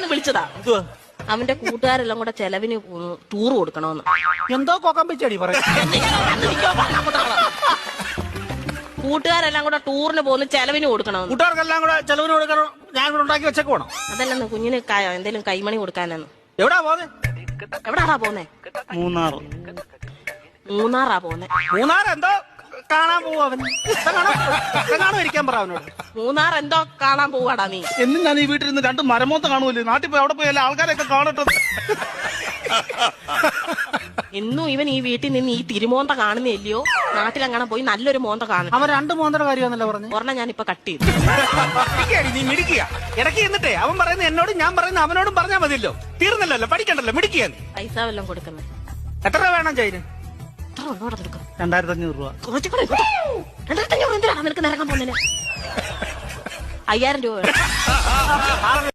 ഒന്ന് വിളിച്ചതാ. അവന്റെ കൂട്ടുകാരെല്ലാം കൂടെ ചെലവിന് ടൂർ കൊടുക്കണോന്ന്. എന്തോ കൊക്കാൻ വെച്ചടി പറയാം. കൂട്ടുകാരെല്ലാം കൂടെ ടൂറിന് പോകുന്ന ചെലവിന് കൊടുക്കണമെന്ന്. കൂട്ടുകാർക്കെല്ലാം കൂടെ ചെലവിന് കൊടുക്കണം. ഞാൻ ഇവിടെ ഉണ്ടാക്കി വെച്ചേക്ക് വേണം. അതല്ലെന്ന് കുഞ്ഞിന് എന്തേലും കൈമണി കൊടുക്കാനെന്ന്. എവിടാ പോന്നെ? എവിടാടാ പോന്നെ? മൂന്നാറാ പോന്നെ. മൂന്നാർ എന്തോ കാണാൻ പോവാ അവൻ. കാണാൻ ഇരിക്കാൻ പറ അവനോട്. മൂന്നാർ എന്തോ കാണാൻ പോവാടാ നീ. എന്നും ഞാൻ ഈ വീട്ടിൽ നിന്ന് 2 മരമോത്ത കാണുമല്ലോ. നാട്ടിൽ പോയി അവിടെ പോയി എല്ലാ ആൾക്കാരെയൊക്കെ കാണട്ടെ. എന്നും ഇവൻ ഈ വീട്ടിൽ നിന്ന് ഈ തിരുമോന്ത കാണുന്നില്ലയോ? നാട്ടിലങ്ങനെ പോയി നല്ലൊരു മോന്ത കാണും. അവൻ 2 മോന്തയുടെ കാര്യമാണല്ലോ പറഞ്ഞു. ഒരെണ്ണം ഞാൻ ഇപ്പൊ കട്ട് ചെയ്തു. നീ മിടിക്കുക ഇടയ്ക്ക് എന്നിട്ടേ അവൻ പറയുന്നത് എന്നോടും ഞാൻ പറയുന്നത് അവനോടും പറഞ്ഞാൽ മതിയല്ലോ. തീർന്നല്ലോ, പഠിക്കണ്ടല്ലോ, മിടിക്കുക. പൈസ വല്ലതും കൊടുക്കുന്നത്. എത്ര രൂപ വേണം ചൈന്? 2500 രൂപ. 2500 എന്തിനാണ് നിനക്ക് നിരക്കാൻ പോകുന്നതിന്? 5000 രൂപ വേണം.